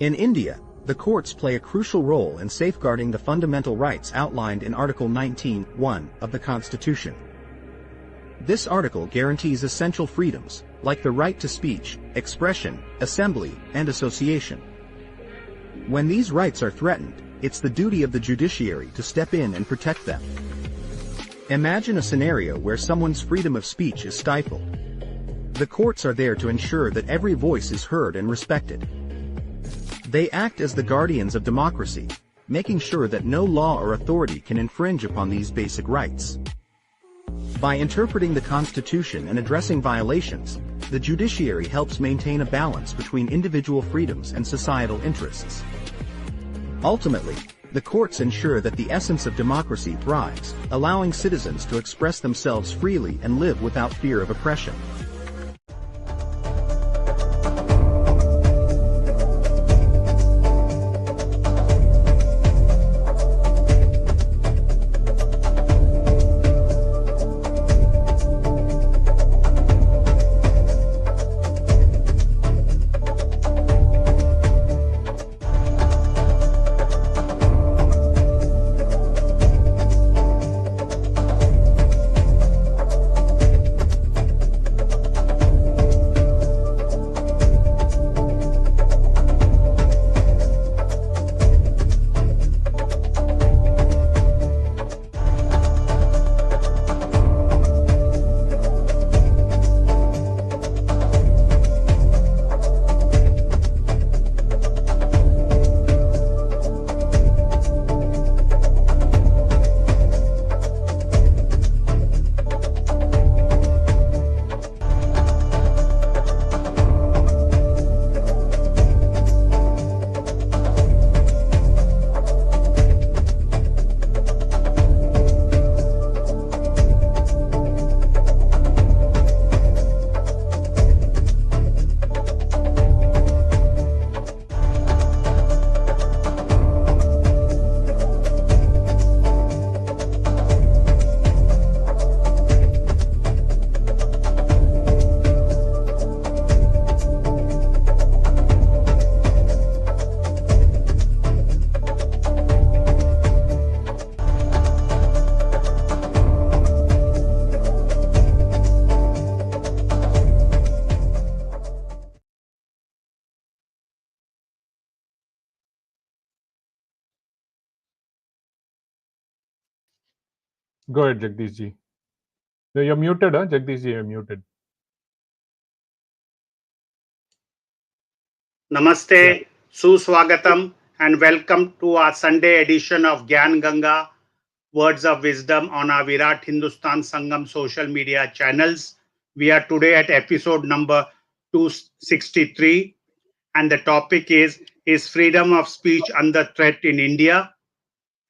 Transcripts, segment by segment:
In India, the courts play a crucial role in safeguarding the fundamental rights outlined in Article 19(1) of the Constitution. This article guarantees essential freedoms, like the right to speech, expression, assembly, and association. When these rights are threatened, it's the duty of the judiciary to step in and protect them. Imagine a scenario where someone's freedom of speech is stifled. The courts are there to ensure that every voice is heard and respected. They act as the guardians of democracy, making sure that no law or authority can infringe upon these basic rights. By interpreting the Constitution and addressing violations, the judiciary helps maintain a balance between individual freedoms and societal interests. Ultimately, the courts ensure that the essence of democracy thrives, allowing citizens to express themselves freely and live without fear of oppression. Go ahead, Jagdish ji. No, you're muted, huh? Jagdish ji, you're muted. Namaste, Suswagatam, and welcome to our Sunday edition of Gyan Ganga, Words of Wisdom on our Virat Hindustan Sangam social media channels. We are today at episode number 263, and the topic is freedom of speech under threat in India?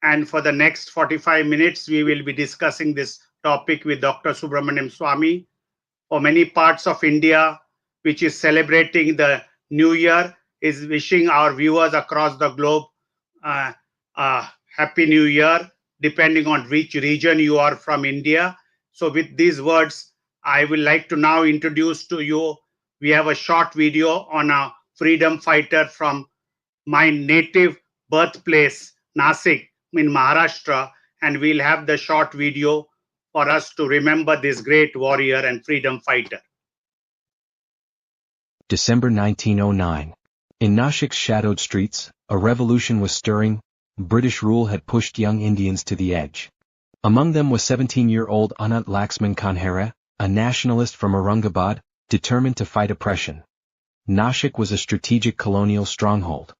And for the next 45 minutes, we will be discussing this topic with Dr. Subramanian Swamy. For many parts of India, which is celebrating the New Year, is wishing our viewers across the globe a Happy New Year, depending on which region you are from India. So with these words, I would like to now introduce to you, we have a short video on a freedom fighter from my native birthplace, Nasik, in Maharashtra, and we'll have the short video for us to remember this great warrior and freedom fighter. December 1909. In Nashik's shadowed streets, a revolution was stirring. British rule had pushed young Indians to the edge. Among them was 17-year-old Anant Laxman Kanhera, a nationalist from Aurangabad, determined to fight oppression. Nashik was a strategic colonial stronghold.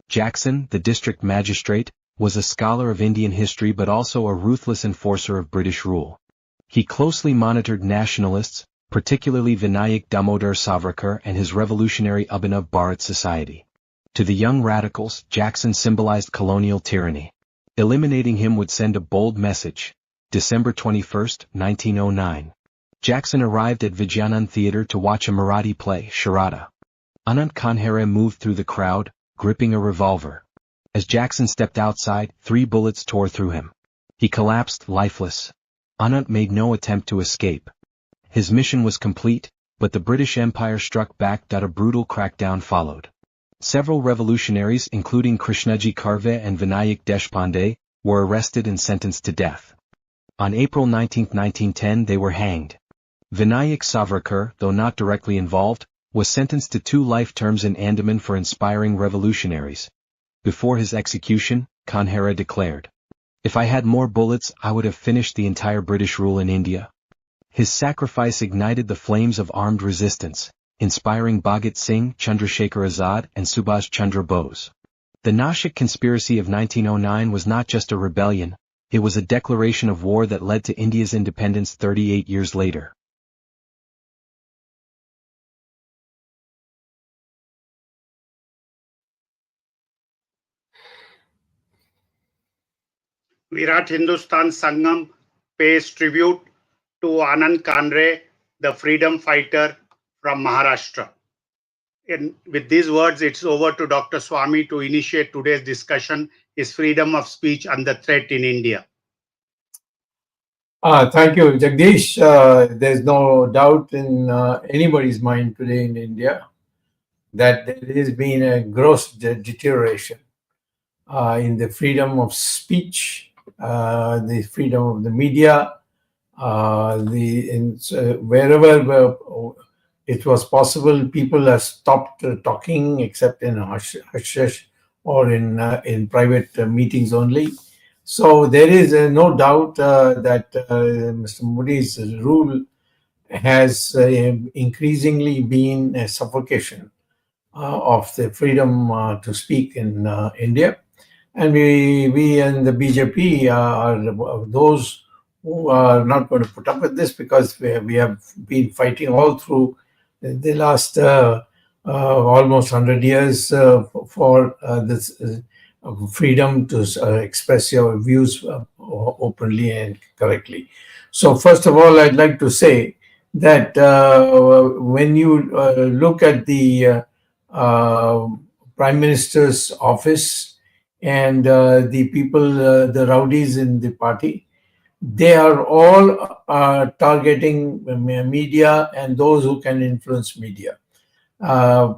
Jackson, the district magistrate, was a scholar of Indian history but also a ruthless enforcer of British rule. He closely monitored nationalists, particularly Vinayak Damodar Savarkar and his revolutionary Abhinav Bharat Society. To the young radicals, Jackson symbolized colonial tyranny. Eliminating him would send a bold message. December 21, 1909. Jackson arrived at Vijayanand Theatre to watch a Marathi play, Sharada. Anant Kanhera moved through the crowd, gripping a revolver. As Jackson stepped outside, 3 bullets tore through him. He collapsed lifeless. Anant made no attempt to escape. His mission was complete, but the British Empire struck back. A brutal crackdown followed. Several revolutionaries including Krishnaji Karve and Vinayak Deshpande were arrested and sentenced to death. On April 19, 1910 they were hanged. Vinayak Savarkar, though not directly involved, was sentenced to 2 life terms in Andaman for inspiring revolutionaries. Before his execution, Kanhera declared, "If I had more bullets I would have finished the entire British rule in India." His sacrifice ignited the flames of armed resistance, inspiring Bhagat Singh, Chandrasekhar Azad and Subhash Chandra Bose. The Nashik conspiracy of 1909 was not just a rebellion, it was a declaration of war that led to India's independence 38 years later. Virat Hindustan Sangam pays tribute to Anand Kanre, the freedom fighter from Maharashtra. With these words, it's over to Dr. Swamy to initiate today's discussion, Is freedom of speech under threat in India? Thank you, Jagdish. There's no doubt in anybody's mind today in India that there has been a gross deterioration in the freedom of speech, the freedom of the media, wherever it was possible, people have stopped talking except in hush or in private meetings only. So there is no doubt that Mr. Modi's rule has increasingly been a suffocation of the freedom to speak in India. And we and the BJP are those who are not going to put up with this, because we have been fighting all through the last almost 100 years for this freedom to express your views openly and correctly. So first of all, I'd like to say that when you look at the Prime Minister's office and the people, the rowdies in the party, they are all targeting media and those who can influence media.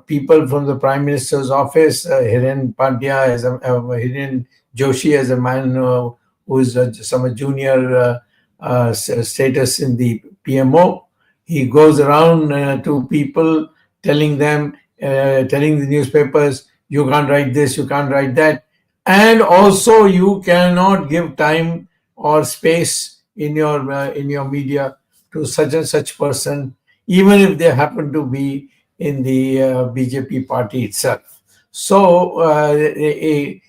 People from the Prime Minister's office, Hiren Joshi, as a man who is some junior status in the PMO, he goes around to people telling them, telling the newspapers, you can't write this, you can't write that, and also you cannot give time or space in your media to such and such person, even if they happen to be in the BJP party itself. So a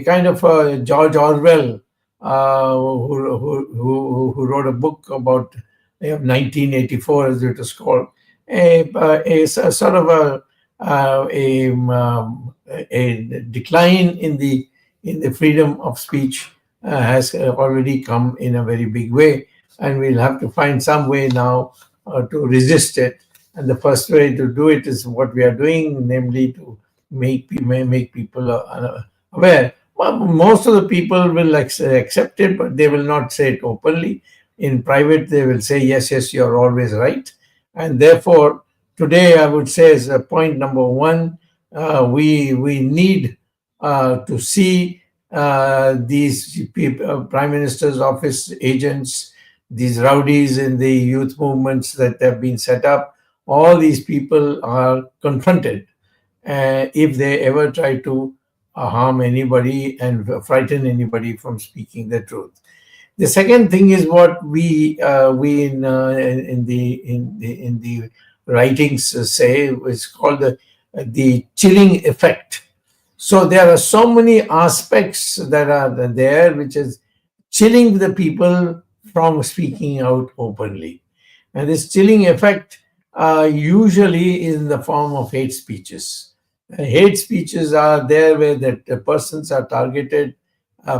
kind of George Orwell, who wrote a book about 1984, as it was called, a sort of a decline in the freedom of speech has already come in a very big way, and we'll have to find some way now to resist it. And the first way to do it is what we are doing, namely to make people aware. Well, most of the people will accept it, but they will not say it openly. In private, they will say, yes, you're always right. And therefore, today I would say, as a point number one, we need to see these people, Prime Minister's office agents, these rowdies in the youth movements that have been set up, all these people are confronted if they ever try to harm anybody and frighten anybody from speaking the truth. The second thing is what we in the writings say is called the chilling effect. So there are so many aspects that are there which is chilling the people from speaking out openly, and this chilling effect usually is in the form of hate speeches. Hate speeches are there where the persons are targeted.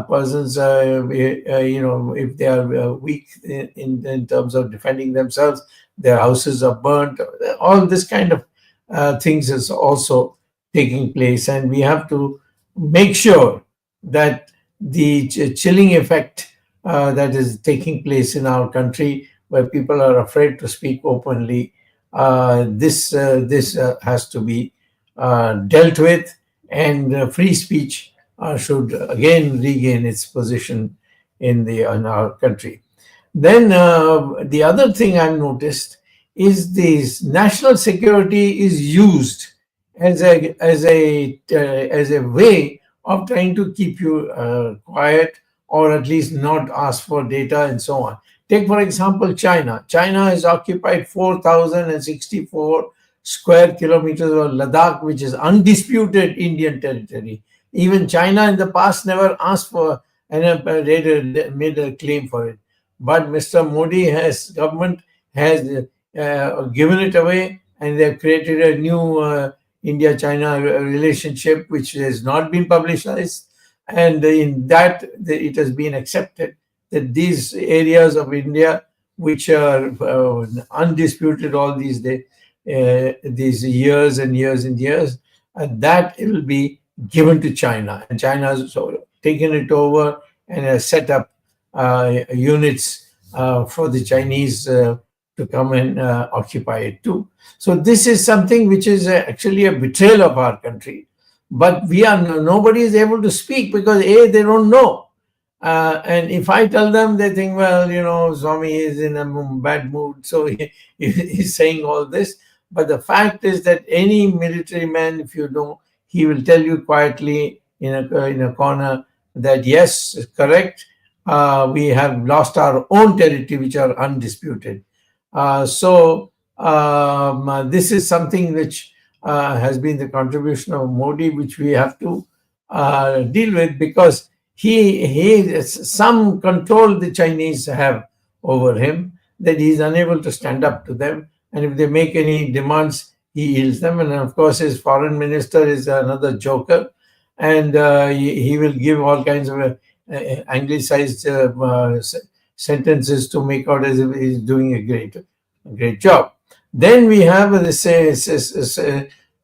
Persons, if they are weak in terms of defending themselves, their houses are burnt. All this kind of things is also taking place, and we have to make sure that the chilling effect that is taking place in our country, where people are afraid to speak openly, this has to be dealt with, and free speech should again regain its position in our country. Then the other thing I've noticed is this national security is used as a way of trying to keep you quiet, or at least not ask for data and so on. Take for example China. China has occupied 4,064 square kilometers of Ladakh, which is undisputed Indian territory. Even China in the past never asked for and made a claim for it. But Mr. Modi government has given it away, and they've created a new India-China relationship, which has not been publicized. And in that, it has been accepted that these areas of India, which are undisputed all these days, these years and years and years, that it will be given to China. And China has taken it over and has set up units for the Chinese to come and occupy it too. So this is something which is actually a betrayal of our country. But nobody is able to speak because they don't know. And if I tell them, they think, well, Swamy is in a bad mood, so he's saying all this. But the fact is that any military man, if you know, he will tell you quietly in a corner that yes, correct, we have lost our own territory, which are undisputed. So this is something which has been the contribution of Modi, which we have to deal with, because some control the Chinese have over him, that he is unable to stand up to them. And if they make any demands, he yields them. And of course, his foreign minister is another joker, and he will give all kinds of anglicized sentences to make out as if he's doing a great job. Then we have this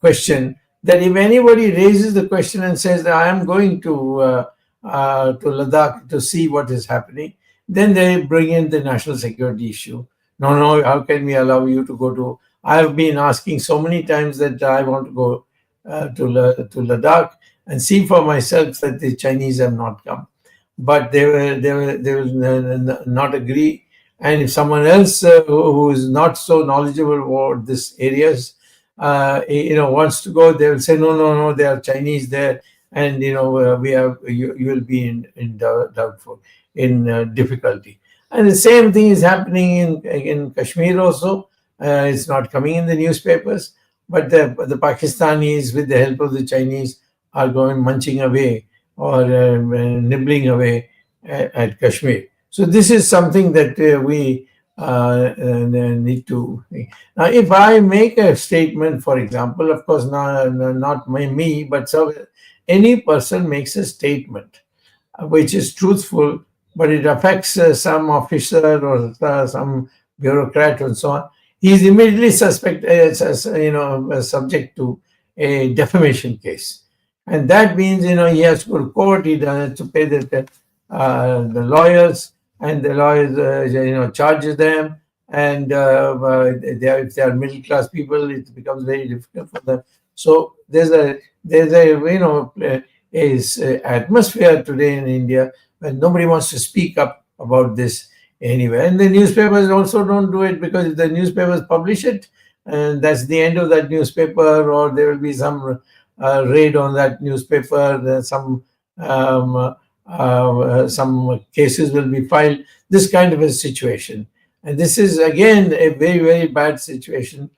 question that if anybody raises the question and says that I am going to Ladakh to see what is happening, then they bring in the national security issue. No, how can we allow you to go to? I have been asking so many times that I want to go to Ladakh and see for myself that the Chinese have not come, but they will not agree. And if someone else who is not so knowledgeable about these areas, wants to go, they will say no, there are Chinese there, and you will be in difficulty. And the same thing is happening in Kashmir also. It's not coming in the newspapers, but the Pakistanis, with the help of the Chinese, are going munching away or nibbling away at Kashmir. So this is something that we need to. Now, if I make a statement, for example, of course, not me, but any person makes a statement which is truthful, but it affects some officer or some bureaucrat and so on, he is immediately subject to a defamation case. And that means, he has to go to court, he has to pay the lawyers, and the lawyers, charges them. And if they are middle class people, it becomes very difficult for them. So there's a atmosphere today in India when nobody wants to speak up about this anywhere. And the newspapers also don't do it, because if the newspapers publish it, and that's the end of that newspaper, or there will be some raid on that newspaper, some cases will be filed, this kind of a situation. And this is again a very, very bad situation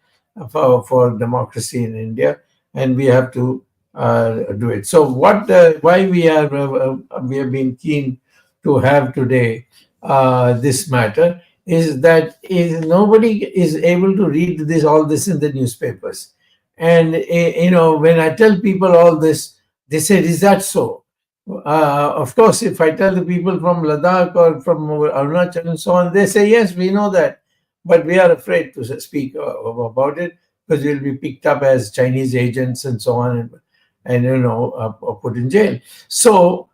for democracy in India, and we have to do it. So why we have been keen to have today this matter is that nobody is able to read all this in the newspapers. And when I tell people all this, they say, is that so? Of course, if I tell the people from Ladakh or from Arunachal and so on, they say, yes, we know that, but we are afraid to speak about it, because we'll be picked up as Chinese agents and so on, and put in jail. So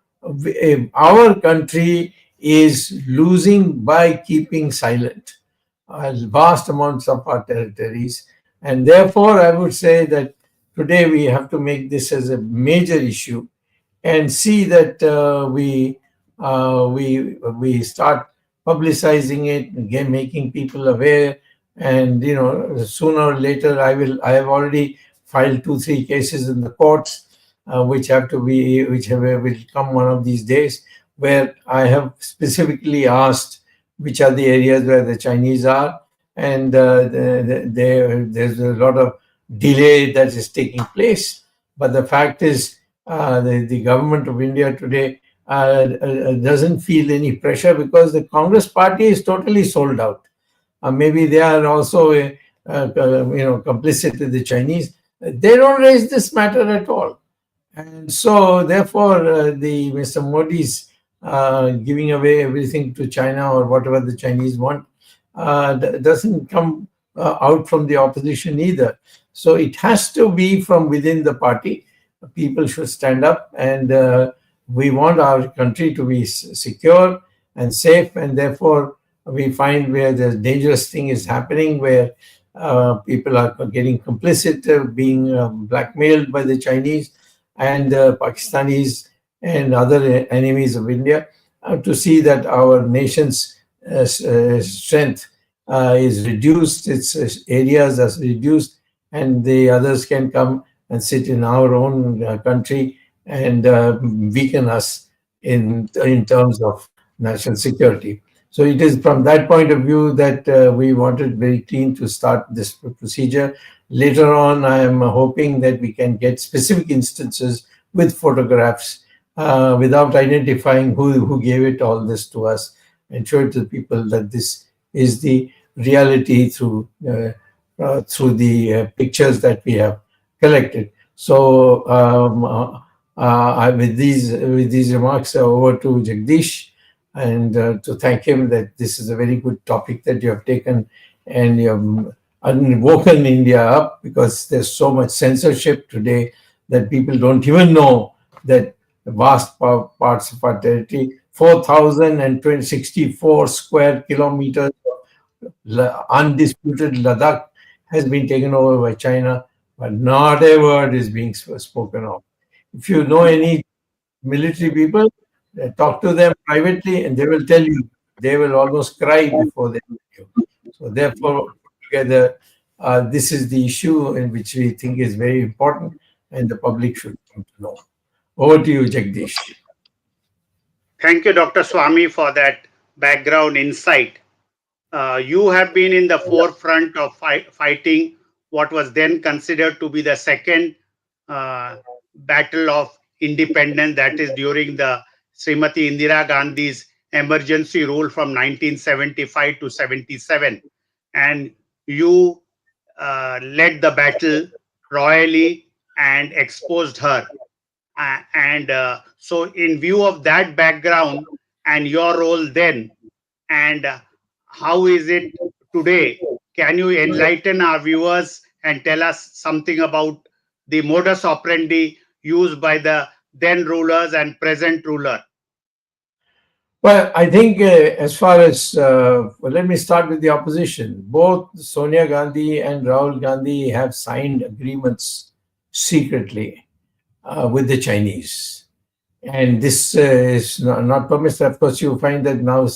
our country is losing by keeping silent vast amounts of our territories, and therefore I would say that today we have to make this as a major issue and see that we start publicizing it, again, making people aware. And sooner or later, I have already filed 2-3 cases in the courts, which will come one of these days, where I have specifically asked which are the areas where the Chinese are, and there's a lot of delay that is taking place. But the fact is, the government of India today doesn't feel any pressure because the Congress party is totally sold out. Maybe they are also, complicit with the Chinese. They don't raise this matter at all. And so, therefore, the Mr. Modi's giving away everything to China or whatever the Chinese want doesn't come out from the opposition either. So it has to be from within the party. People should stand up, and we want our country to be secure and safe, and therefore we find where the dangerous thing is happening, where people are getting complicit, being blackmailed by the Chinese and Pakistanis and other enemies of India, to see that our nation's strength is reduced, its areas are reduced, and the others can come and sit in our own country and weaken us in terms of national security. So it is from that point of view that we wanted very keen to start this procedure. Later on, I am hoping that we can get specific instances with photographs without identifying who gave it all this to us, and show it to people that this is the reality through the pictures that we have collected. So with these remarks, over to Jagdish, and to thank him that this is a very good topic that you have taken, and you have woken India up, because there's so much censorship today that people don't even know that vast parts of our territory, 4,064 square kilometers of undisputed Ladakh has been taken over by China, but not a word is being spoken of. If you know any military people, talk to them privately, and they will tell you, they will almost cry before they meet you. So therefore, together, this is the issue in which we think is very important, and the public should come to know. Over to you, Jagdish. Thank you, Dr. Swamy, for that background insight. You have been in the forefront of fighting what was then considered to be the second battle of independence, that is during the Srimati Indira Gandhi's emergency rule from 1975 to 77. And you led the battle royally and exposed her. So in view of that background and your role then, and how is it today, can you enlighten our viewers and tell us something about the modus operandi used by the then rulers and present ruler? Well, I think as far as, let me start with the opposition. Both Sonia Gandhi and Rahul Gandhi have signed agreements secretly with the Chinese. And this is not permissible. Of course, you find that now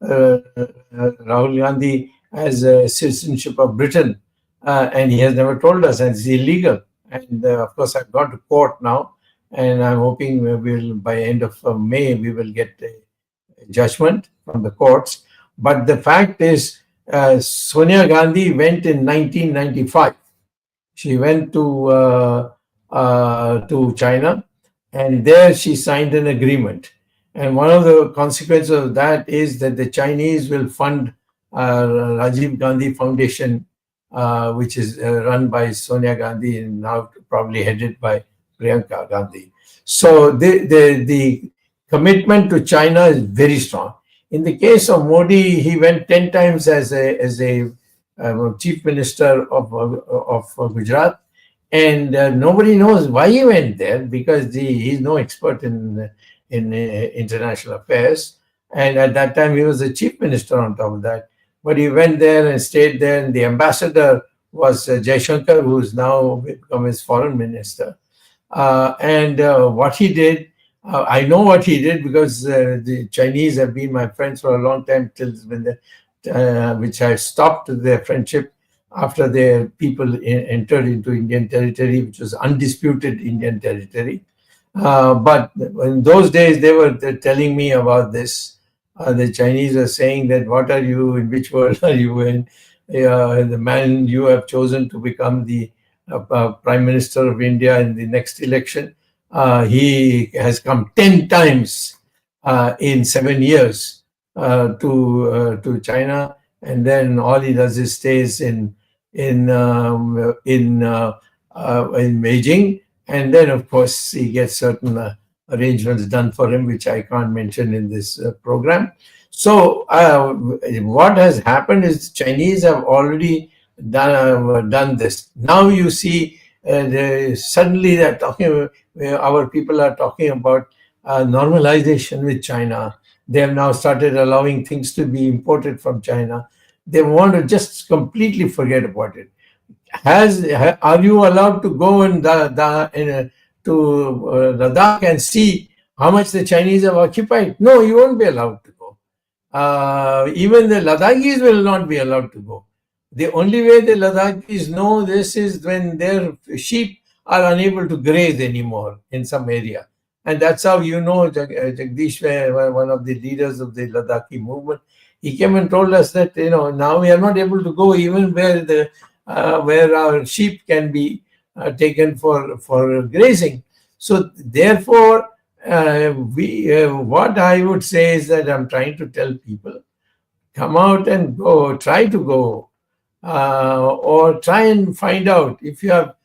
Rahul Gandhi has a citizenship of Britain, and he has never told us, and it's illegal. And of course, I've gone to court now, and I'm hoping by end of May, we will get a judgment from the courts. But the fact is, Sonia Gandhi went in 1995. She went to China, and there she signed an agreement. And one of the consequences of that is that the Chinese will fund Rajiv Gandhi Foundation, which is run by Sonia Gandhi and now probably headed by Priyanka Gandhi. So the commitment to China is very strong. In the case of Modi, he went 10 times as a chief minister of Gujarat, and nobody knows why he went there, because he's no expert in international affairs. And at that time, he was the chief minister on top of that. But he went there and stayed there, and the ambassador was Jaishankar, who's now become his foreign minister. And what he did, I know what he did because the Chinese have been my friends for a long time, till when which I stopped their friendship after their people entered into Indian territory, which was undisputed Indian territory. But in those days, they were telling me about this. The Chinese are saying that, what are you, in which world are you in? The man you have chosen to become the Prime Minister of India in the next election, he has come 10 times in 7 years to China, and then all he does is stays in Beijing, and then of course he gets certain arrangements done for him, which I can't mention in this program. So what has happened is Chinese have already done this. Now you see, suddenly they're talking. Our people are talking about normalization with China. They have now started allowing things to be imported from China. They want to just completely forget about it. Are you allowed to go to Ladakh and see how much the Chinese have occupied? No, you won't be allowed to go. Even the Ladakhis will not be allowed to go. The only way the Ladakhis know this is when their sheep are unable to graze anymore in some area. And that's how Jagdish, one of the leaders of the Ladakhi movement, he came and told us that, now we are not able to go even where our sheep can be taken for grazing. So therefore, what I would say is that I'm trying to tell people, come out and go, try to go, or try and find out if you have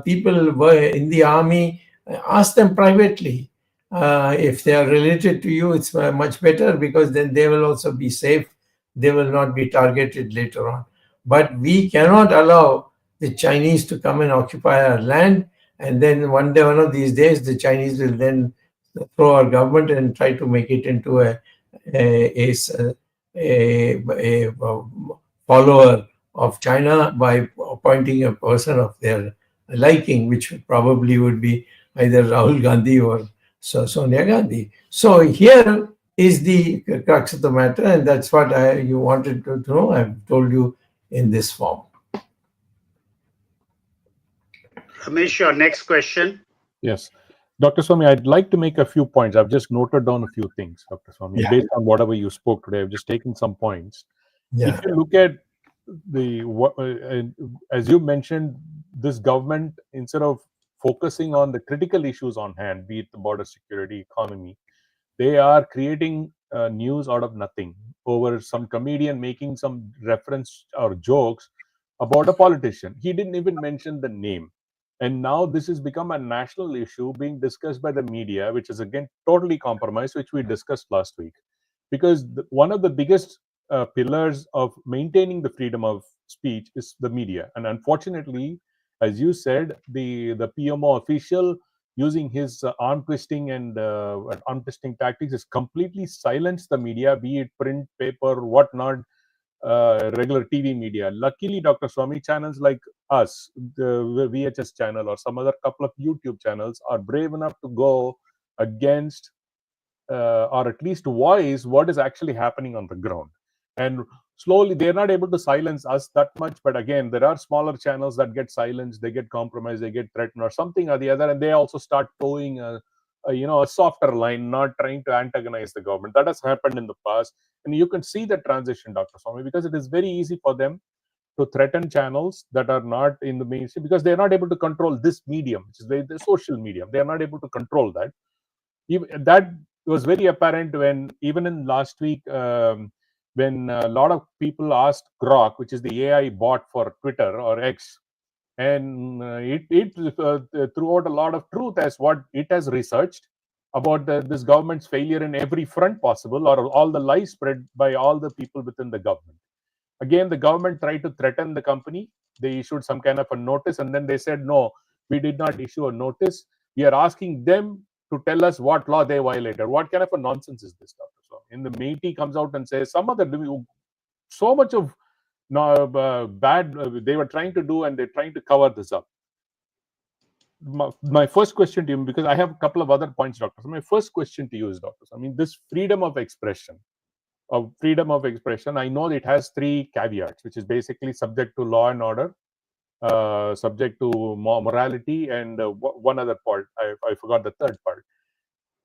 people in the army, ask them privately. If they are related to you, it's much better, because then they will also be safe. They will not be targeted later on. But we cannot allow the Chinese to come and occupy our land, and then one of these days, the Chinese will then throw our government and try to make it into a follower of China by appointing a person of their liking, which probably would be either Rahul Gandhi or Sonia Gandhi. So here is the crux of the matter, and that's what you wanted to know. I've told you in this form. Ramesh, your next question. Yes. Dr. Swamy, I'd like to make a few points. I've just noted down a few things, Dr. Swamy, based on whatever you spoke today. I've just taken some points. Yeah. If you look at as you mentioned, this government, instead of focusing on the critical issues on hand, be it the border security, economy, they are creating news out of nothing over some comedian making some reference or jokes about a politician. He didn't even mention the name. And now this has become a national issue being discussed by the media, which is again totally compromised, which we discussed last week. Because one of the biggest pillars of maintaining the freedom of speech is the media. And unfortunately, as you said, the PMO official, using his arm twisting and arm twisting tactics, has completely silenced the media, be it print, paper, whatnot, regular TV media. Luckily, Dr. Swamy, channels like us, the VHS channel or some other couple of YouTube channels, are brave enough to go against or at least voice what is actually happening on the ground. And slowly, they're not able to silence us that much. But again, there are smaller channels that get silenced, they get compromised, they get threatened or something or the other, and they also start towing a softer line, not trying to antagonize the government. That has happened in the past. And you can see the transition, Dr. Swamy, because it is very easy for them to threaten channels that are not in the mainstream, because they're not able to control this medium, which is the social medium. They are not able to control that. That was very apparent when, even in last week, when a lot of people asked Grok, which is the AI bot for Twitter or X, and it threw out a lot of truth as what it has researched about this government's failure in every front possible, or all the lies spread by all the people within the government. Again, the government tried to threaten the company. They issued some kind of a notice, and then they said, no, we did not issue a notice. We are asking them to tell us what law they violated. What kind of a nonsense is this, Dr. Swamy? And the Métis comes out and says so much of bad they were trying to do, and they're trying to cover this up. My first question to you, because I have a couple of other points, Doctor. So my first question to you is, Doctor, I mean, this freedom of expression, I know it has three caveats, which is basically subject to law and order, subject to morality, and one other part. I forgot the third part.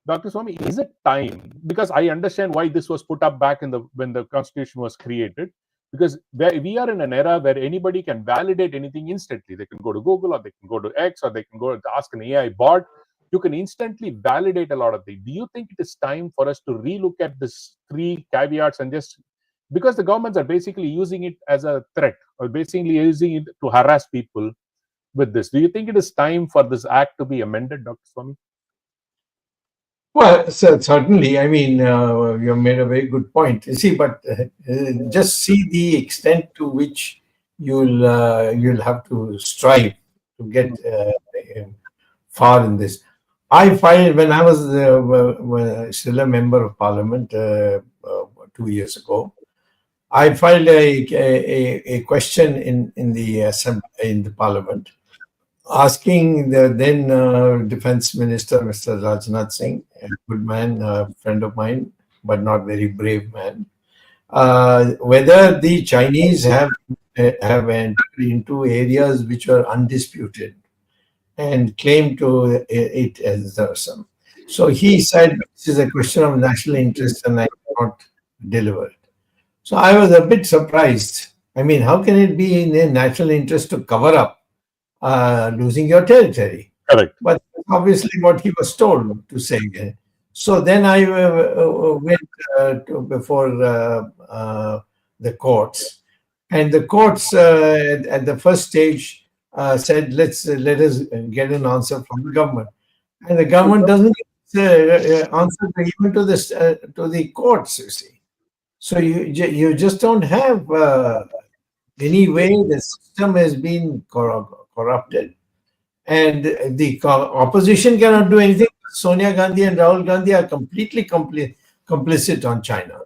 Dr. Swamy, is it time? Because I understand why this was put up back when the Constitution was created. Because we are in an era where anybody can validate anything instantly. They can go to Google, or they can go to X, or they can go to ask an AI bot. You can instantly validate a lot of things. Do you think it is time for us to relook at this three caveats, and just because the governments are basically using it as a threat, or basically using it to harass people with this? Do you think it is time for this act to be amended, Dr. Swamy? Well, certainly. I mean, you made a very good point. You see, but just see the extent to which you'll have to strive to get far in this. I find when I was still a member of Parliament 2 years ago, I filed a question in the Parliament, asking the then Defense Minister, Mr. Rajnath Singh, a good man, a friend of mine, but not very brave man, whether the Chinese have entered into areas which were undisputed and claimed to it as some. So he said, this is a question of national interest and I cannot deliver it. So I was a bit surprised. I mean, how can it be in a national interest to cover up losing your territory? Correct. But obviously what he was told to say. So then I went before the courts, and the courts at the first stage said, let us get an answer from the government, and the government doesn't answer even to the courts. You see, so you just don't have any way. The system has been corrupted. And the opposition cannot do anything. Sonia Gandhi and Rahul Gandhi are completely complicit on China.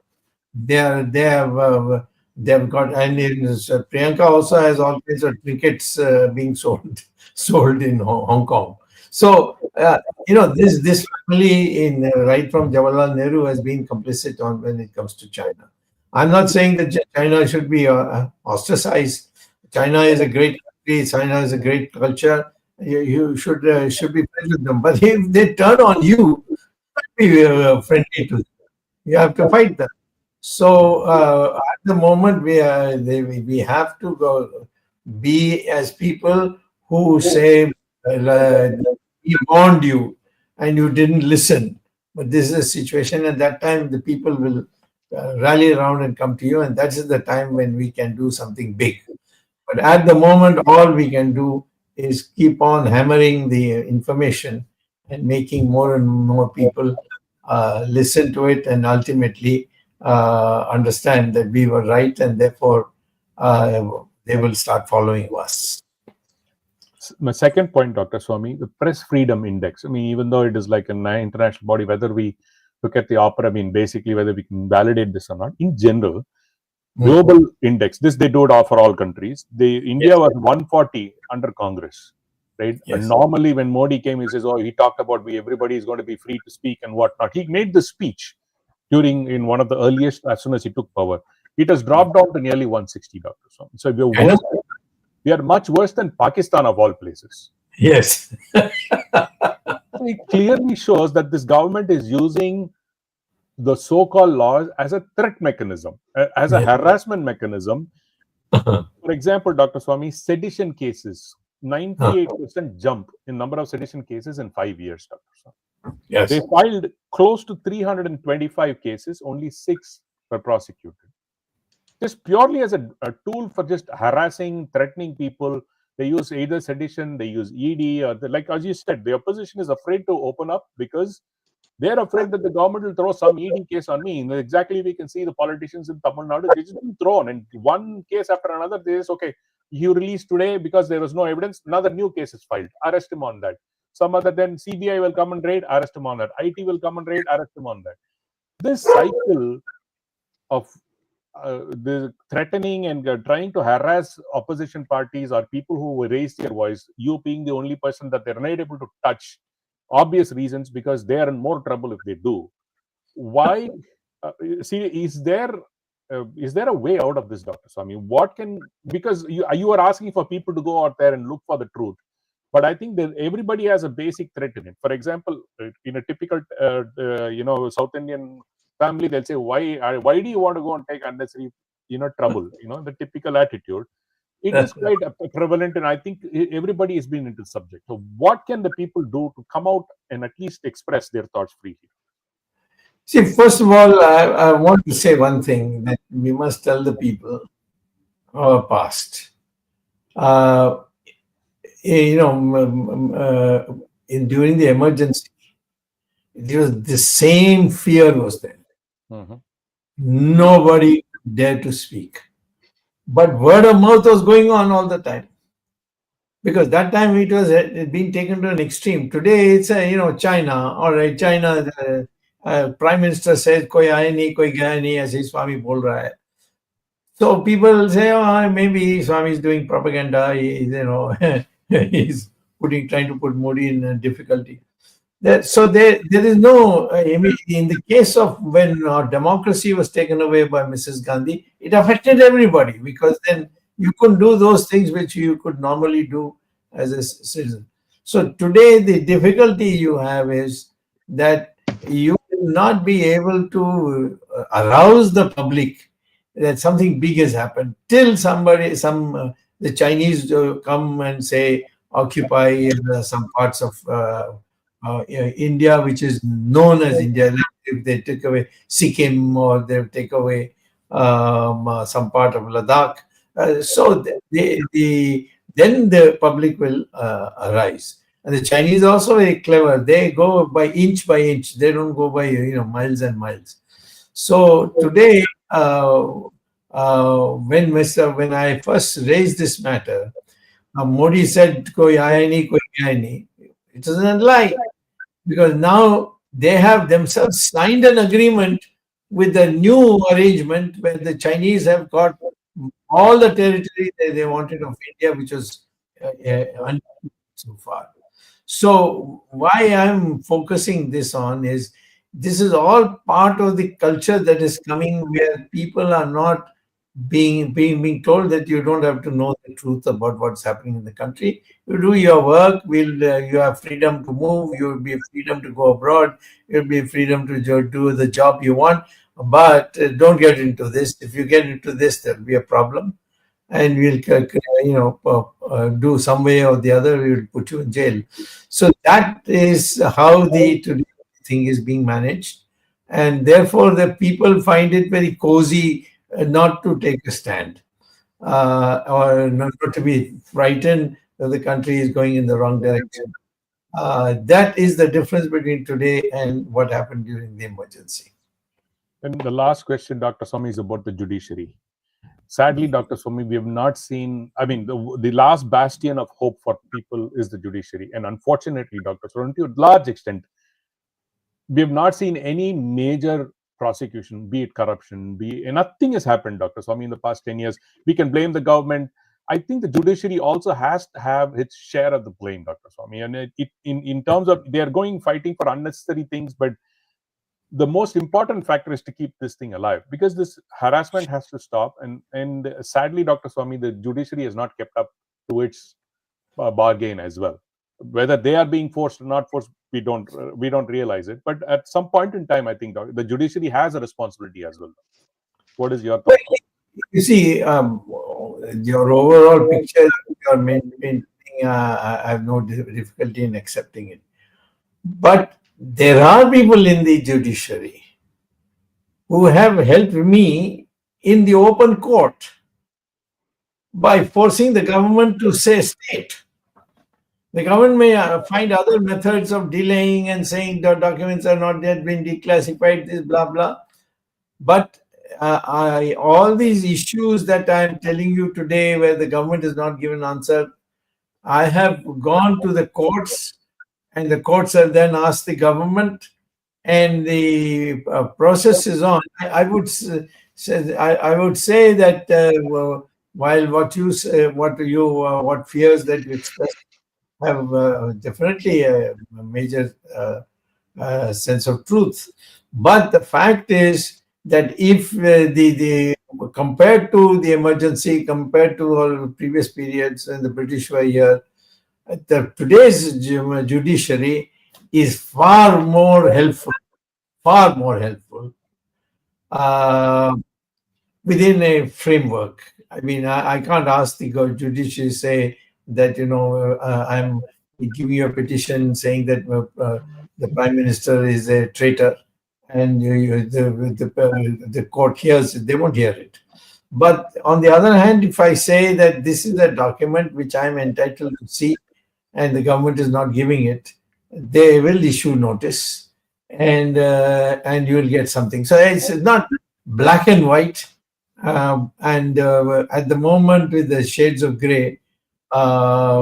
They have got, and Priyanka also has all kinds of trinkets being sold in Hong Kong. So this family right from Jawaharlal Nehru has been complicit on when it comes to China. I'm not saying that China should be ostracized. China is a great country. China is a great culture. You should be friends with them. But if they turn on you, be friendly to them. You have to fight them. So at the moment, we have to go be as people who say, we warned you and you didn't listen. But this is a situation. At that time, the people will rally around and come to you. And that is the time when we can do something big. But at the moment, all we can do is keep on hammering the information and making more and more people listen to it, and ultimately understand that we were right, and therefore they will start following us. My second point, Dr. Swamy, the Press Freedom Index. I mean, even though it is like an international body, whether we look at the opera, I mean, basically whether we can validate this or not, in general, global index, this they do it for all countries. India was 140 under Congress, right? Yes. And normally when Modi came, he says, he talked about everybody is going to be free to speak and whatnot. He made the speech in one of the earliest, as soon as he took power. It has dropped down to nearly 160, Dr. Swamy. So we are much worse than Pakistan of all places. Yes. It clearly shows that this government is using the so-called laws as a threat mechanism, as a harassment mechanism. For example, Dr. Swamy, sedition cases, 98% jump in number of sedition cases in 5 years, Dr. Swamy. Yes. They filed close to 325 cases, only 6 were prosecuted. Just purely as a tool for just harassing, threatening people. They use either sedition, they use ED, or like as you said, the opposition is afraid to open up because they're afraid that the government will throw some ED case on me. And exactly, we can see the politicians in Tamil Nadu, they just been thrown, and one case after another. They say, okay, you released today because there was no evidence. Another new case is filed. Arrest him on that. Some other, then CBI will come and raid, arrest him on that. IT will come and raid, arrest him on that. This cycle of the threatening and trying to harass opposition parties or people who raise their voice, you being the only person that they're not able to touch, obvious reasons, because they are in more trouble if they do. Why? See, is there a way out of this, Dr. Swamy? What can, because you are asking for people to go out there and look for the truth, but I think that everybody has a basic threat in it. For example, in a typical South Indian family, they'll say, why do you want to go and take unnecessary trouble? The typical attitude. It is quite prevalent, and I think everybody has been into the subject. So what can the people do to come out and at least express their thoughts freely? See, first of all, I want to say one thing, that we must tell the people our past. During the emergency, the same fear was there. Mm-hmm. Nobody dared to speak. But word of mouth was going on all the time. Because that time it was being taken to an extreme. Today it's China. All right, China. Prime Minister says koi aaya nahi, koi gaya nahi, aise Swami bol raha hai. So people say, maybe Swami is doing propaganda. He's trying to put Modi in difficulty. So there is no. In the case of when our democracy was taken away by Mrs. Gandhi, it affected everybody, because then you couldn't do those things which you could normally do as a citizen. So today the difficulty you have is that you will not be able to arouse the public that something big has happened till the Chinese come and say occupy some parts of India, which is known as India. Like if they take away Sikkim, or they take away some part of Ladakh, then the public will arise. And the Chinese also very clever. They go by inch. They don't go by miles and miles. So today, when I first raised this matter, Modi said, "Koi aaya nahi, koi gaya nahi." It doesn't lie, because now they have themselves signed an agreement with the new arrangement where the Chinese have got all the territory they wanted of India, which was so far. So why I'm focusing this on is, this is all part of the culture that is coming, where people are not being told that you don't have to know the truth about what's happening in the country. You do your work. You have freedom to move. You will be freedom to go abroad. You'll be freedom to do the job you want. But don't get into this. If you get into this, there'll be a problem, and we'll do some way or the other. We'll put you in jail. So that is how the today thing is being managed, and therefore the people find it very cozy not to take a stand, or not to be frightened that the country is going in the wrong direction. That is the difference between today and what happened during the emergency. And the last question, Dr. Swamy, is about the judiciary. Sadly, Dr. Swamy, we have not seen, the last bastion of hope for people is the judiciary. And unfortunately, Dr. Swamy, to a large extent, we have not seen any major prosecution, be it corruption, nothing has happened, Dr. Swamy, in the past 10 years. We can blame the government. I think the judiciary also has to have its share of the blame, Dr. Swamy. And in terms of, they are fighting for unnecessary things, but the most important factor is to keep this thing alive, because this harassment has to stop. And sadly, Dr. Swamy, the judiciary has not kept up to its bargain as well. Whether they are being forced or not forced, we don't realize it. But at some point in time, I think the judiciary has a responsibility as well. What is your thought? You see, your overall picture you're maintaining, I have no difficulty in accepting it. But there are people in the judiciary who have helped me in the open court by forcing the government to say state. The government may find other methods of delaying and saying the documents are not yet been declassified, this blah blah. But all these issues that I am telling you today, where the government has not given answer, I have gone to the courts, and the courts have then asked the government, and the process is on. I would So I would say that while what fears that you expressed have definitely a major sense of truth, but the fact is that if the compared to the emergency, compared to all previous periods when the British were here, today's judiciary is far more helpful, far more helpful. Within a framework. I mean, I can't ask the judiciary say that I'm giving you a petition saying that the prime minister is a traitor, and the court hears it. They won't hear it. But on the other hand, if I say that this is a document which I'm entitled to see, and the government is not giving it, they will issue notice, and you will get something. So it's not black and white. And at the moment, with the shades of gray,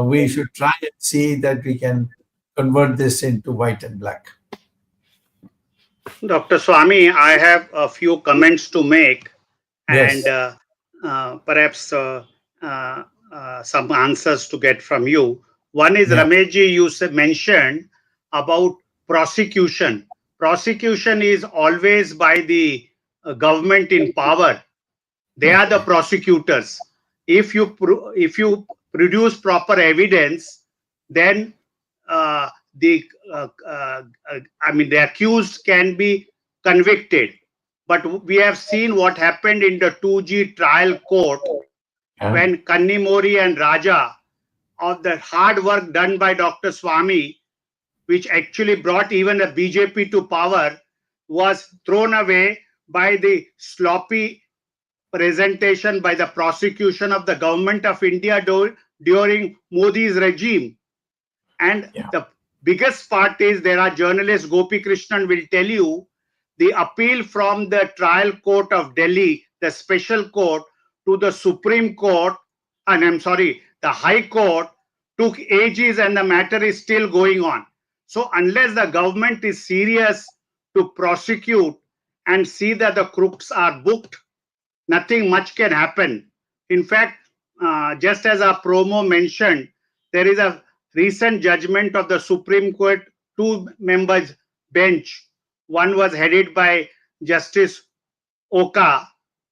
we should try and see that we can convert this into white and black. Dr. Swamy, I have a few comments to make, Yes. and perhaps some answers to get from you. One is, Yeah. Rameshji, you mentioned about prosecution. Prosecution is always by the government in power. They are the prosecutors. If you produce proper evidence, then the accused can be convicted. But we have seen what happened in the 2G trial court when Kannimori and Raja, of the hard work done by Dr. Swamy, which actually brought even a BJP to power, was thrown away by the sloppy presentation by the prosecution of the government of India during Modi's regime. And the biggest part is, there are journalists, Gopi Krishnan will tell you, the appeal from the trial court of Delhi, the special court, to the Supreme Court, and the High Court, took ages, and the matter is still going on. So unless the government is serious to prosecute and see that the crooks are booked, nothing much can happen. In fact, just as our promo mentioned, there is a recent judgment of the Supreme Court, 2 members bench. One was headed by Justice Oka,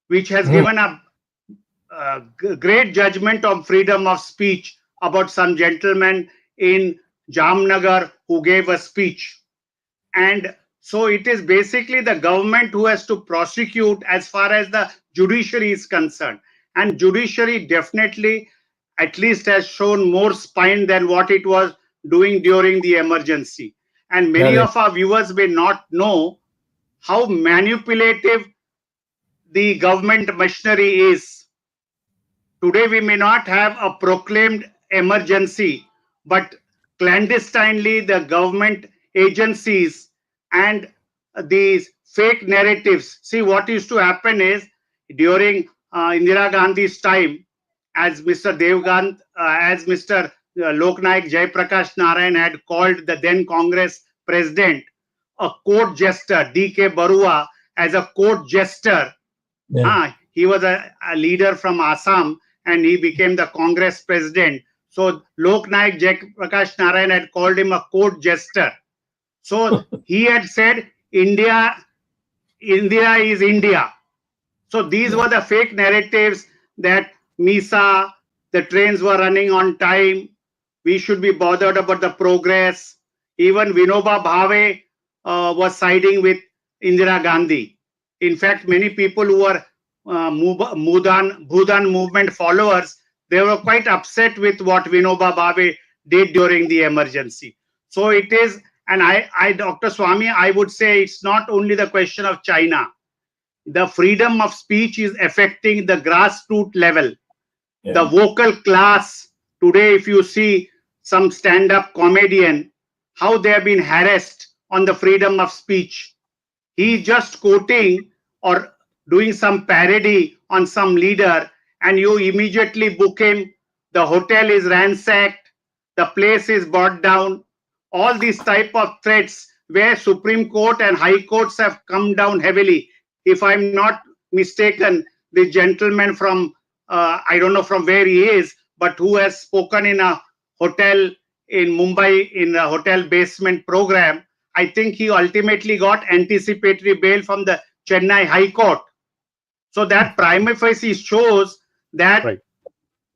which has given a great judgment on freedom of speech about some gentleman in Jamnagar who gave a speech. And so it is basically the government who has to prosecute as far as the judiciary is concerned. And judiciary definitely at least has shown more spine than what it was doing during the emergency. And many of our viewers may not know how manipulative the government machinery is. Today we may not have a proclaimed emergency, but clandestinely the government agencies and these fake narratives. See, what used to happen is, during Indira Gandhi's time, as Mr. Devgant, as Mr. Loknaik Jayaprakash Narayan had called the then Congress president a court jester, D.K. Barua, as a court jester. He was a leader from Assam, and he became the Congress president. So Loknaik Jayaprakash Narayan had called him a court jester. So he had said, India is India. So these were the fake narratives that Misa, the trains were running on time, we should be bothered about the progress. Even Vinoba Bhave was siding with Indira Gandhi. In fact, many people who were Bhudan movement followers, they were quite upset with what Vinoba Bhave did during the emergency. So it is, and Dr. Swamy, I would say it's not only the question of China. The freedom of speech is affecting the grassroots level. The vocal class. Today, if you see some stand-up comedian, how they have been harassed on the freedom of speech. He just quoting or doing some parody on some leader, and you immediately book him. The hotel is ransacked. The place is brought down. All these type of threats, where Supreme Court and High Courts have come down heavily. If I'm not mistaken, the gentleman from, I don't know from where he is, but who has spoken in a hotel in Mumbai in a hotel basement program, I think he ultimately got anticipatory bail from the Chennai High Court. So that prima facie shows that Right.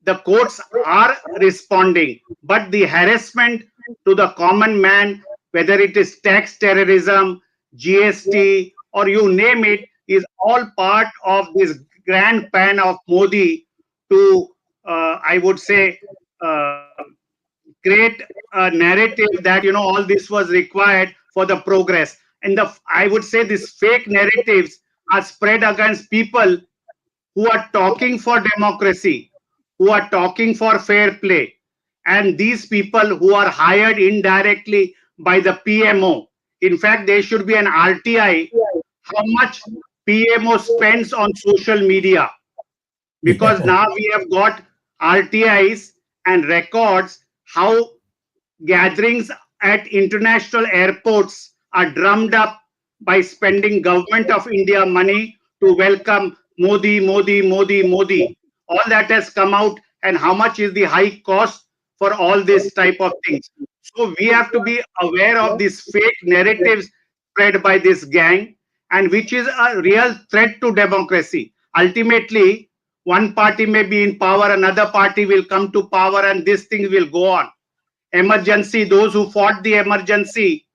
the courts are responding, but the harassment to the common man, whether it is tax terrorism, GST, or you name it, is all part of this grand plan of Modi to, I would say, uh, create a narrative that all this was required for the progress. And I would say these fake narratives are spread against people who are talking for democracy, who are talking for fair play. And these people who are hired indirectly by the PMO, in fact, there should be an RTI how much PMO spends on social media. Because now we have got RTIs and records how gatherings at international airports are drummed up by spending government of India money to welcome Modi, Modi, Modi, Modi. All that has come out, and how much is the high cost for all this type of things. So we have to be aware of these fake narratives spread by this gang, and which is a real threat to democracy. Ultimately, one party may be in power, another party will come to power, and this thing will go on. Emergency, those who fought the emergency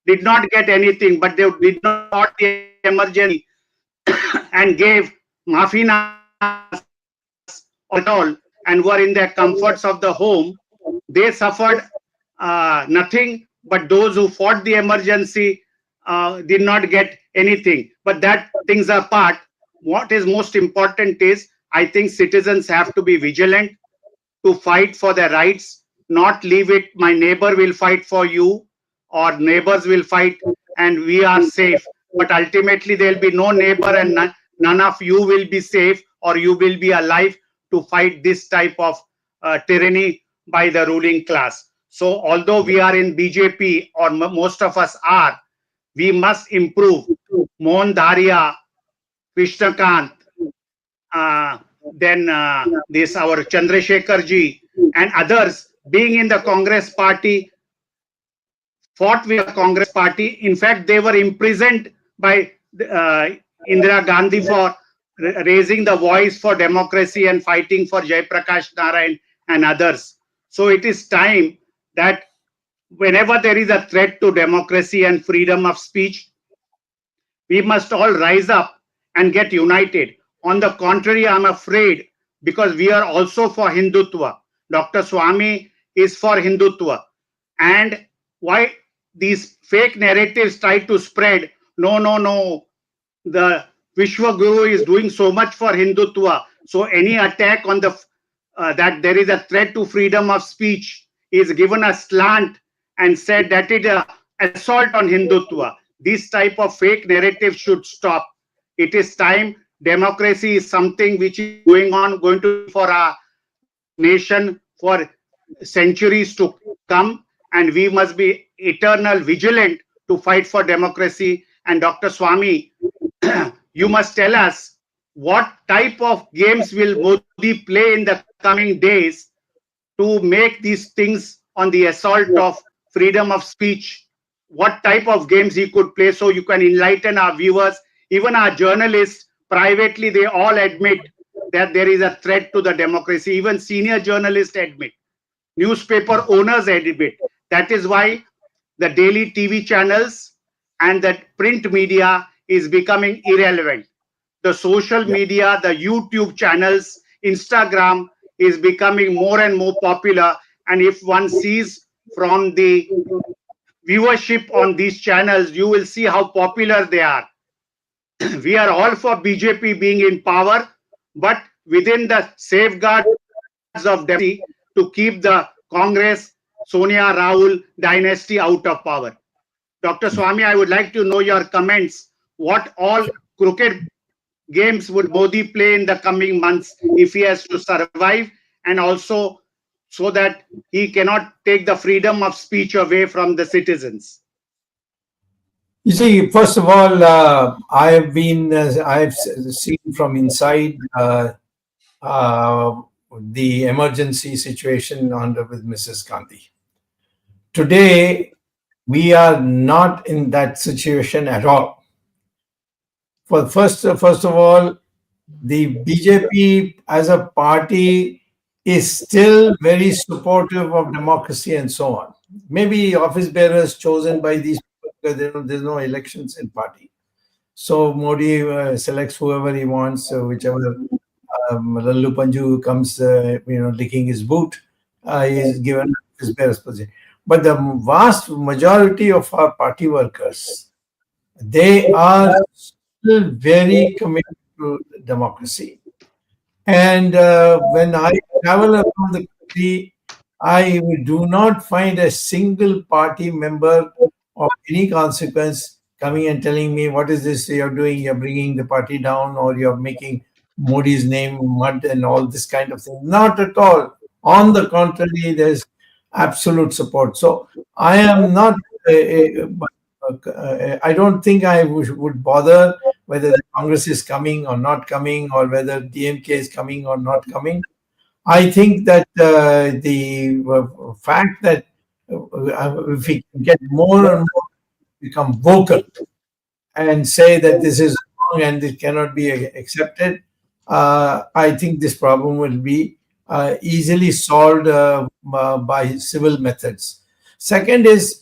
did not get anything, but they did not fought the emergency and gave mafinas at all and were in the comforts of the home. They suffered nothing, but those who fought the emergency did not get anything. But that things apart, what is most important is, I think citizens have to be vigilant to fight for their rights, not leave it, my neighbor will fight for you, or neighbors will fight and we are safe. But ultimately, there will be no neighbor and none of you will be safe, or you will be alive to fight this type of tyranny by the ruling class. So, although we are in BJP, or most of us are, we must improve. Mohan Dharia, Krishnakant, then this our Chandrasekhar ji and others being in the Congress party, fought with the Congress party. In fact, they were imprisoned by Indira Gandhi for raising the voice for democracy and fighting for Jai Prakash Narayan and others. So it is time that whenever there is a threat to democracy and freedom of speech, we must all rise up and get united. On the contrary, I'm afraid, because we are also for Hindutva. Dr. Swamy is for Hindutva. And why these fake narratives try to spread, no, the Vishwa Guru is doing so much for Hindutva. So any attack on the that there is a threat to freedom of speech is given a slant and said that it is an assault on Hindutva. This type of fake narrative should stop. It is time. Democracy is something which is going to be for our nation for centuries to come, and we must be eternal vigilant to fight for democracy. And Dr. Swamy, you must tell us what type of games will Modi play in the coming days to make these things on the assault of freedom of speech. What type of games he could play, so you can enlighten our viewers, even our journalists. Privately, they all admit that there is a threat to the democracy. Even senior journalists admit. Newspaper owners admit. That is why the daily TV channels and the print media is becoming irrelevant. The social media, the YouTube channels, Instagram is becoming more and more popular. And if one sees from the viewership on these channels, you will see how popular they are. We are all for BJP being in power, but within the safeguards of democracy to keep the Congress, Sonia Rahul dynasty out of power. Dr. Swamy, I would like to know your comments. What all crooked games would Modi play in the coming months if he has to survive, and also so that he cannot take the freedom of speech away from the citizens? Yeah. You see, first of all, I've seen from inside uh, the emergency situation under with Mrs. Gandhi. Today, we are not in that situation at all. First of all, the BJP as a party is still very supportive of democracy and so on. Maybe office bearers chosen by these people because there's no elections in party. So Modi selects whoever he wants, whichever Lallu Panju comes, licking his boot, he is given his bearer's position. But the vast majority of our party workers, they are still very committed to democracy. And when I travel around the country, I do not find a single party member of any consequence coming and telling me, what is this you're doing? You're bringing the party down, or you're making Modi's name mud and all this kind of thing. Not at all. On the contrary, there's absolute support. So I am not, I don't think I would bother whether the Congress is coming or not coming, or whether DMK is coming or not coming. I think that the fact that if we get more and more become vocal and say that this is wrong and it cannot be accepted, I think this problem will be easily solved by civil methods. Second is,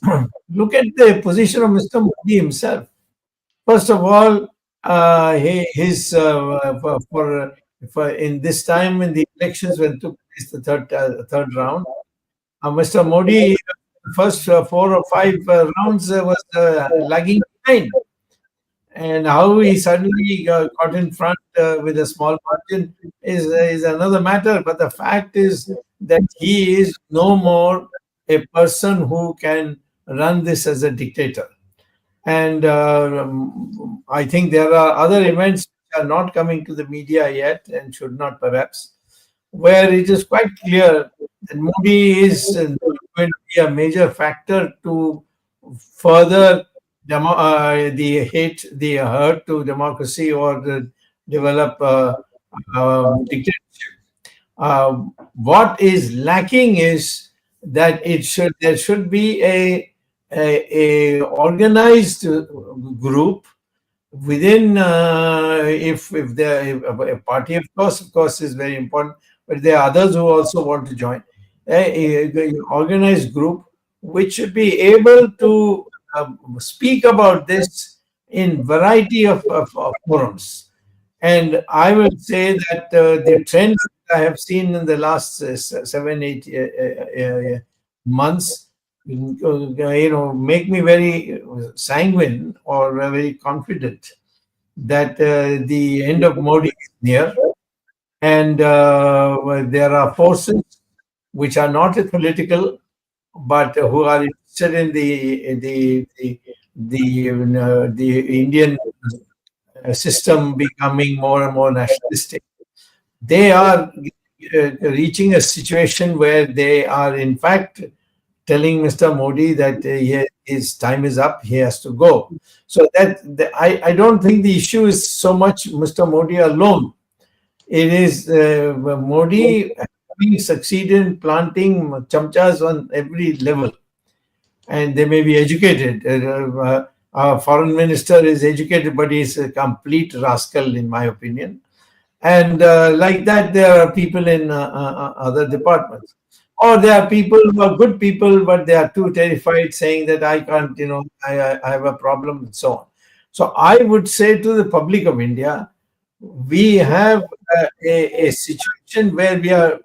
look at the position of Mr. Modi himself. First of all, for in this time in the elections when took place the third round, Mr. Modi first 4 or 5 rounds was lagging behind, and how he suddenly got in front with a small margin is another matter. But the fact is that he is no more a person who can run this as a dictator. And I think there are other events which are not coming to the media yet and should not perhaps, where it is quite clear that Modi is going to be a major factor to further the hurt to democracy, or develop dictatorship. What is lacking is that there should be a organized group within, if a party of course is very important, but there are others who also want to join, a organized group which should be able to speak about this in variety of forums. And I will say that the trends that I have seen in the last 7-8 months, make me very sanguine or very confident that the end of Modi is near, and there are forces which are not political, but who are interested in the Indian system becoming more and more nationalistic. They are reaching a situation where they are in fact telling Mr. Modi that his time is up, he has to go. So I don't think the issue is so much Mr. Modi alone. It is Modi having succeeded in planting chamchas on every level, and they may be educated. Our foreign minister is educated, but he's a complete rascal, in my opinion. And like that, there are people in other departments. Or there are people who are good people, but they are too terrified, saying that I can't, I have a problem, and so on. So I would say to the public of India, we have a situation where if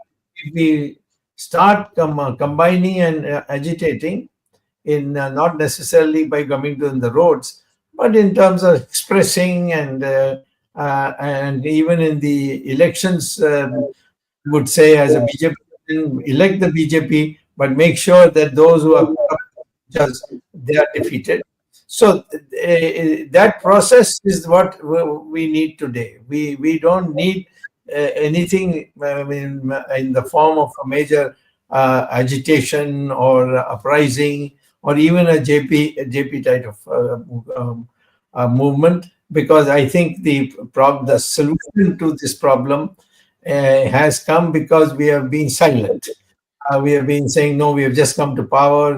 we start combining and agitating, in not necessarily by coming to the roads, but in terms of expressing and even in the elections, would say as a BJP, elect the BJP, but make sure that those who are just they are defeated. So that process is what we need today. We don't need anything in the form of a major agitation or uprising or even a JP type of movement, because I think the solution to this problem has come because we have been silent. We have been saying, no, we have just come to power,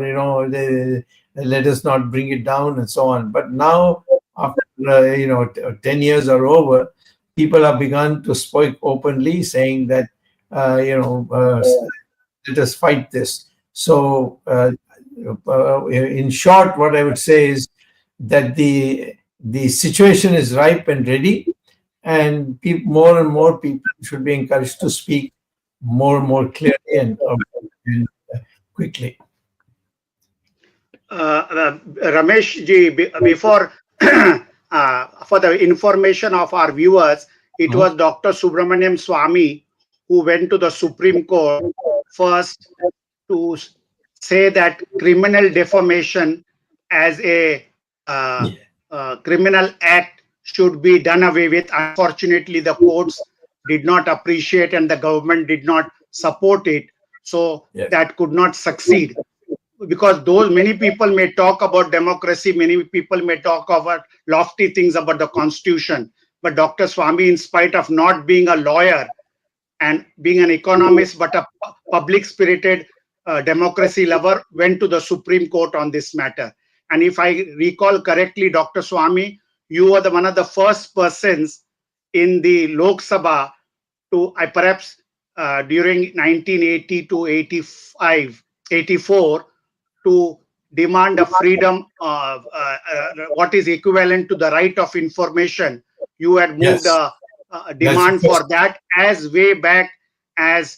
let us not bring it down and so on. But now, after 10 years are over, people have begun to speak openly, saying that let us fight this. So, in short, what I would say is that the situation is ripe and ready, and more and more people should be encouraged to speak more and more clearly and quickly. Ramesh ji, before for the information of our viewers, it was Dr. Subramanian Swamy who went to the Supreme Court first to say that criminal defamation as a criminal act should be done away with. Unfortunately, the courts did not appreciate and the government did not support it. So that could not succeed. Because many people may talk about democracy, many people may talk about lofty things about the constitution. But Dr. Swamy, in spite of not being a lawyer and being an economist, but a public-spirited democracy lover, went to the Supreme Court on this matter. And if I recall correctly, Dr. Swamy, you were one of the first persons in the Lok Sabha to, perhaps during 1980 to 84, to demand a freedom, what is equivalent to the right of information. You had moved a demand for that as way back as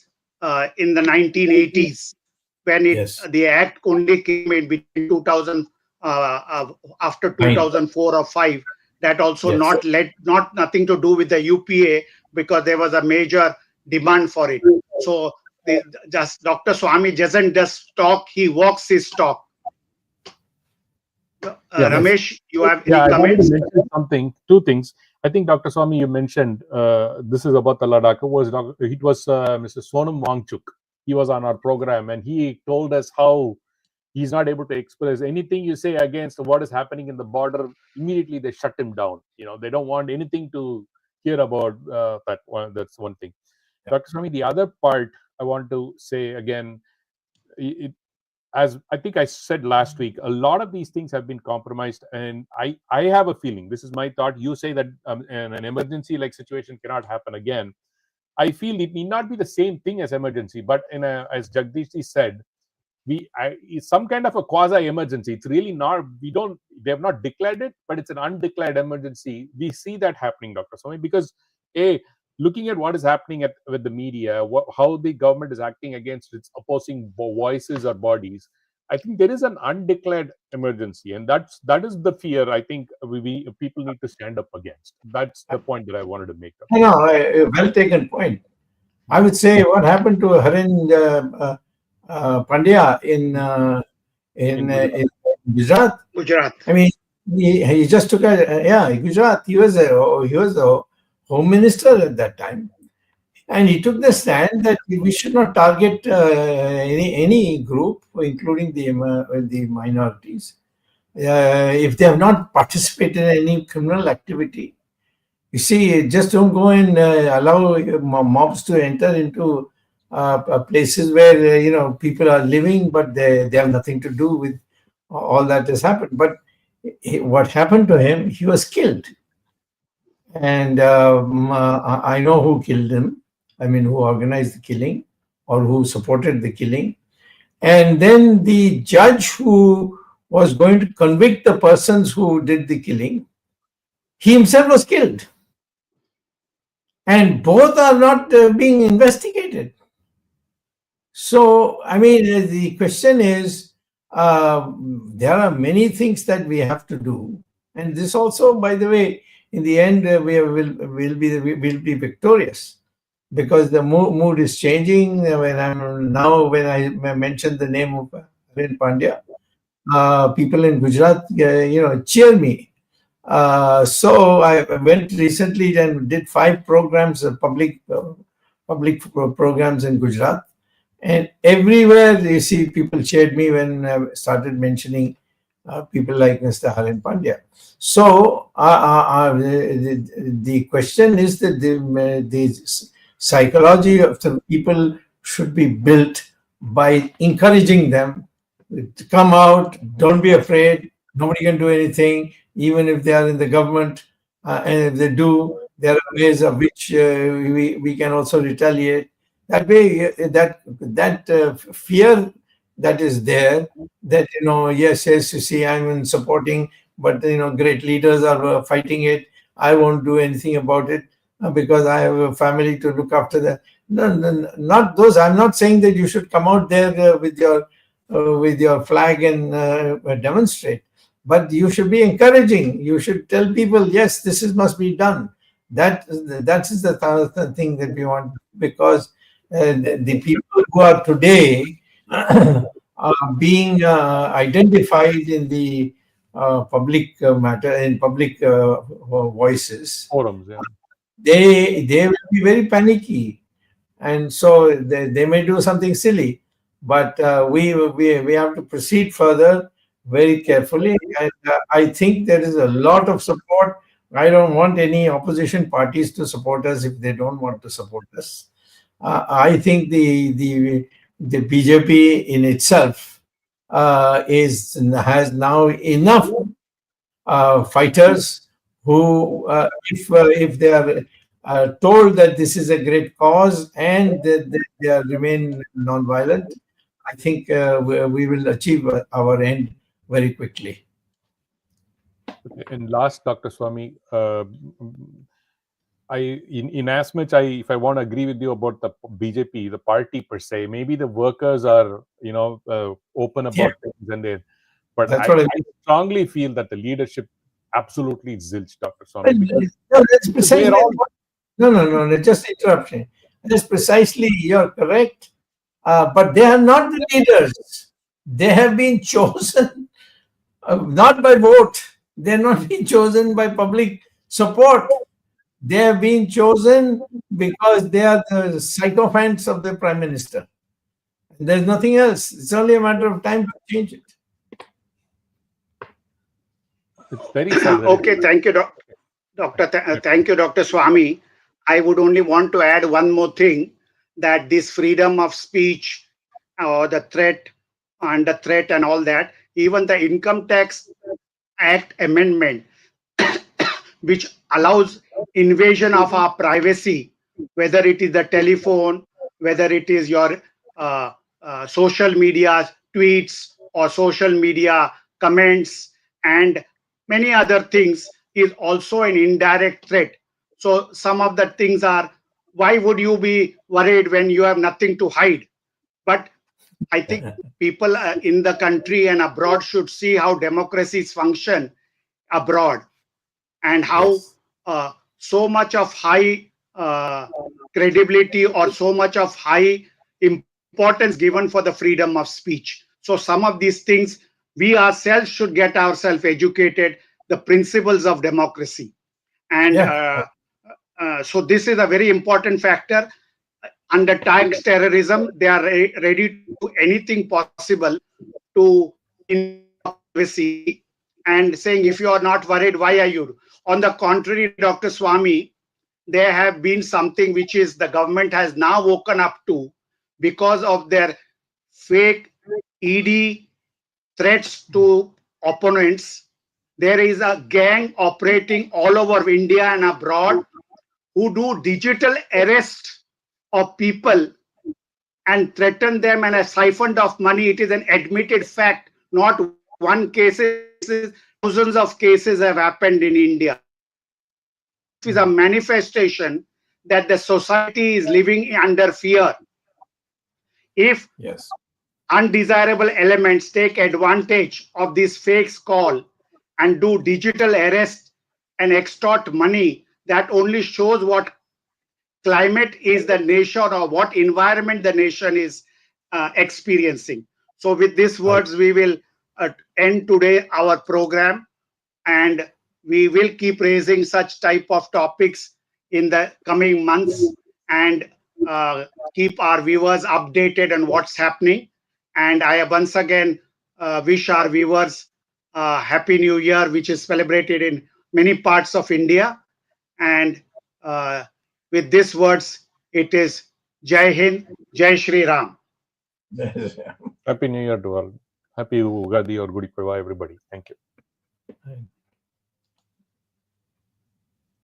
in the 1980s, when the act only came in between 2000, after 2004 or 5. That also nothing to do with the UPA, because there was a major demand for it. So Dr. Swamy doesn't just talk, he walks his talk. Ramesh, you have any comments? I wanted to mention two things. I think Dr. Swamy, you mentioned this is about the Ladakh. It was Mr. Sonam Wangchuk. He was on our program and he told us how he's not able to express anything you say against what is happening in the border. Immediately they shut him down. They don't want anything to hear about that one. That's one thing. Dr. Swamy, the other part I want to say again, as I think I said last week, a lot of these things have been compromised, and I have a feeling, this is my thought, you say that an emergency like situation cannot happen again. I feel it need not be the same thing as emergency, but as Jagdish said, it's some kind of a quasi-emergency. It's really not, they have not declared it, but it's an undeclared emergency. We see that happening, Dr. Swamy, because looking at what is happening with the media, how the government is acting against its opposing voices or bodies, I think there is an undeclared emergency, and that is the fear I think people need to stand up against. That's the point that I wanted to make. Well taken point. I would say what happened to Harind Pandya in Gujarat. I mean, he just took Gujarat. He was a Home Minister at that time, and he took the stand that we should not target any group, including the minorities, if they have not participated in any criminal activity. You see, just don't go and allow mobs to enter into places where people are living, but they have nothing to do with all that has happened. But what happened to him? He was killed. And I know who killed him. I mean, who organized the killing or who supported the killing. And then the judge who was going to convict the persons who did the killing, he himself was killed. And both are not being investigated. So, I mean, the question is, there are many things that we have to do. And this also, by the way, in the end, we will be victorious, because the mood is changing. When I mentioned the name of Harind Pandya, people in Gujarat, cheer me. So I went recently and did 5 programs, public programs in Gujarat, And everywhere you see people cheered me when I started mentioning people like Mr. Harin Pandya. So the question is that the psychology of the people should be built by encouraging them to come out, don't be afraid, nobody can do anything, even if they are in the government. And if they do, there are ways of which we can also retaliate. That way, that fear that is there, that yes, you see, I'm in supporting, but great leaders are fighting it. I won't do anything about it because I have a family to look after. That no, no, not those. I'm not saying that you should come out there with your flag and demonstrate, but you should be encouraging. You should tell people, yes, this is must be done. That is the thing that we want, because the people who are today are being identified in the public matter, in public voices. Forums, yeah. They will be very panicky, and so they may do something silly, but we have to proceed further very carefully. And I think there is a lot of support. I don't want any opposition parties to support us if they don't want to support us. I think the BJP in itself has now enough fighters who, if they are told that this is a great cause and that they remain non-violent, I think we will achieve our end very quickly. And last, Dr. Swamy, in as much if I want to agree with you about the BJP, the party per se, maybe the workers are open about things, and but I strongly feel that the leadership absolutely zilch, Dr. Swamy. No, that's precisely no, just interruption. That's precisely, you're correct. But they are not the leaders. They have been chosen not by vote. They're not being chosen by public support. They have been chosen because they are the sycophants of the Prime Minister. There's nothing else. It's only a matter of time to change it. It's very okay, thank you, Doctor. Thank you, Dr. Swamy. I would only want to add one more thing, that this freedom of speech or the threat and all that, even the Income Tax Act amendment, which allows invasion of our privacy, whether it is the telephone, whether it is your social media tweets or social media comments and many other things, is also an indirect threat. So some of the things are, why would you be worried when you have nothing to hide? But I think people in the country and abroad should see how democracies function abroad, and how so much of high credibility or so much of high importance given for the freedom of speech. So some of these things, we ourselves should get ourselves educated, the principles of democracy. And so this is a very important factor. Under tax terrorism, they are ready to do anything possible to privacy, and saying, if you are not worried, why are you? On the contrary, Dr. Swamy, there have been something which is the government has now woken up to, because of their fake ED threats to opponents. There is a gang operating all over India and abroad who do digital arrest of people and threaten them and a siphoned of money. It is an admitted fact. Not one case, thousands of cases have happened in India. It is a manifestation that the society is living under fear. If undesirable elements take advantage of this fake call and do digital arrest and extort money, that only shows what climate is the nation, or what environment the nation is experiencing. So with these words, we will end today our program, and we will keep raising such type of topics in the coming months. And keep our viewers updated on what's happening. And I once again wish our viewers Happy New Year, which is celebrated in many parts of India. And with these words, it is Jai Hind, Jai Shri Ram. Happy New Year to all. Happy Ugadi or Gudi Padwa, everybody. Thank you.